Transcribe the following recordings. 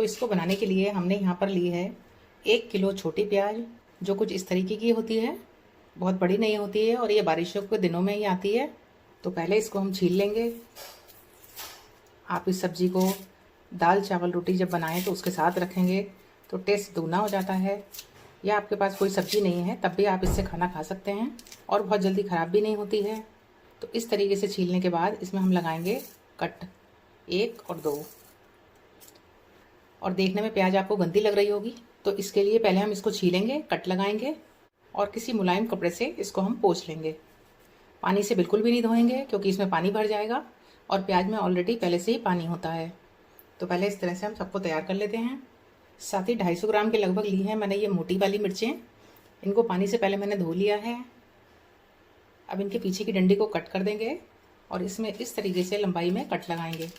तो इसको बनाने के लिए हमने यहाँ पर ली है 1 किलो छोटी प्याज, जो कुछ इस तरीके की होती है, बहुत बड़ी नहीं होती है और ये बारिशों के दिनों में ही आती है। तो पहले इसको हम छील लेंगे। आप इस सब्ज़ी को दाल चावल रोटी जब बनाएं तो उसके साथ रखेंगे तो टेस्ट दुगना हो जाता है। या आपके पास कोई सब्ज़ी नहीं है तब भी आप इससे खाना खा सकते हैं और बहुत जल्दी ख़राब भी नहीं होती है। तो इस तरीके से छीलने के बाद इसमें हम लगाएंगे कट 1 और 2। और देखने में प्याज आपको गंदी लग रही होगी, तो इसके लिए पहले हम इसको छीलेंगे, कट लगाएंगे और किसी मुलायम कपड़े से इसको हम पोंछ लेंगे। पानी से बिल्कुल भी नहीं धोएंगे क्योंकि इसमें पानी भर जाएगा और प्याज में ऑलरेडी पहले से ही पानी होता है। तो पहले इस तरह से हम सबको तैयार कर लेते हैं। साथ ही 250 ग्राम के लगभग ली हैं मैंने ये मोटी वाली मिर्चें। इनको पानी से पहले मैंने धो लिया है। अब इनके पीछे की डंडी को कट कर देंगे और इसमें इस तरीके से लंबाई में कट लगाएंगे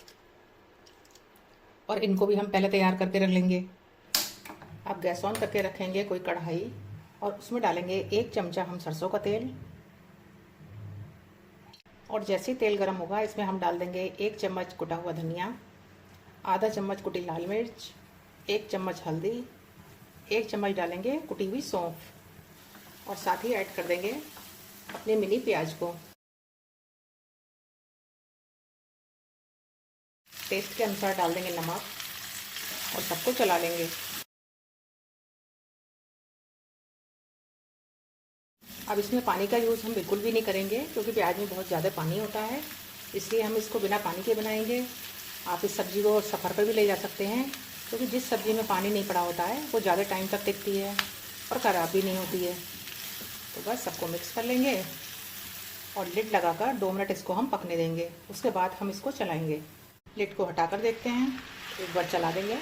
और इनको भी हम पहले तैयार करके रख लेंगे। अब गैस ऑन करके रखेंगे कोई कढ़ाई और उसमें डालेंगे 1 चमचा हम सरसों का तेल। और जैसे ही तेल गर्म होगा इसमें हम डाल देंगे 1 चम्मच कुटा हुआ धनिया, आधा चम्मच कुटी लाल मिर्च, 1 चम्मच हल्दी, 1 चम्मच डालेंगे कुटी हुई सौंफ और साथ ही ऐड कर देंगे अपने मिनी प्याज को। टेस्ट के अनुसार डाल देंगे नमक और सबको चला लेंगे। अब इसमें पानी का यूज़ हम बिल्कुल भी नहीं करेंगे क्योंकि प्याज में बहुत ज़्यादा पानी होता है, इसलिए हम इसको बिना पानी के बनाएंगे। आप इस सब्ज़ी को सफ़र पर भी ले जा सकते हैं क्योंकि जिस सब्ज़ी में पानी नहीं पड़ा होता है वो ज़्यादा टाइम तक टिकती है और ख़राब भी नहीं होती है। तो बस सबको मिक्स कर लेंगे और लिड लगाकर 2 मिनट इसको हम पकने देंगे। उसके बाद हम इसको चलाएंगे। लिड को हटाकर देखते हैं, एक बार चला देंगे।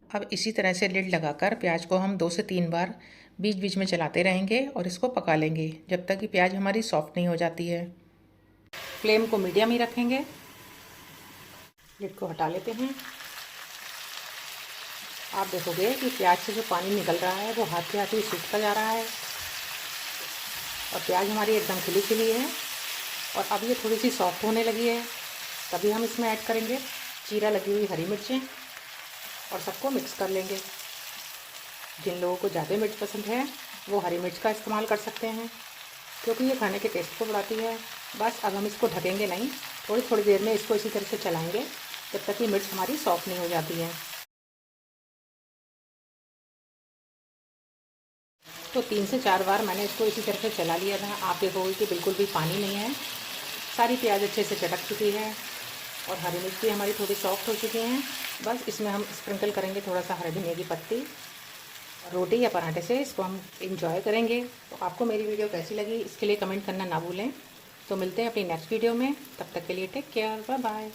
अब इसी तरह से लिड लगाकर प्याज को हम 2 से 3 बार बीच बीच में चलाते रहेंगे और इसको पका लेंगे जब तक कि प्याज हमारी सॉफ्ट नहीं हो जाती है। फ्लेम को मीडियम ही रखेंगे। लिड को हटा लेते हैं। आप देखोगे कि प्याज से जो पानी निकल रहा है वो हाथ के हाथ ही सूखता जा रहा है और प्याज हमारी एकदम खिली खिली है और अब ये थोड़ी सी सॉफ्ट होने लगी है। तभी हम इसमें ऐड करेंगे चीरा लगी हुई हरी मिर्चें और सबको मिक्स कर लेंगे। जिन लोगों को ज़्यादा मिर्च पसंद है वो हरी मिर्च का इस्तेमाल कर सकते हैं क्योंकि ये खाने के टेस्ट को बढ़ाती है। बस अब हम इसको ढकेंगे नहीं, थोड़ी थोड़ी देर में इसको इसी तरह से चलाएंगे जब तक कि मिर्च हमारी सॉफ्ट नहीं हो जाती है। तो 3 से 4 बार मैंने इसको इसी तरह से चला लिया था। आप देखोगे कि बिल्कुल भी पानी नहीं है, सारी प्याज अच्छे से चटक चुकी है और हरी मिर्च भी हमारी थोड़ी सॉफ्ट हो चुकी हैं। बस इसमें हम स्प्रिंकल करेंगे थोड़ा सा हरे धनिया की पत्ती। रोटी या पराठे से इसको हम इंजॉय करेंगे। तो आपको मेरी वीडियो कैसी लगी इसके लिए कमेंट करना ना भूलें। तो मिलते हैं अपनी नेक्स्ट वीडियो में, तब तक के लिए टेक केयर, बाय बाय।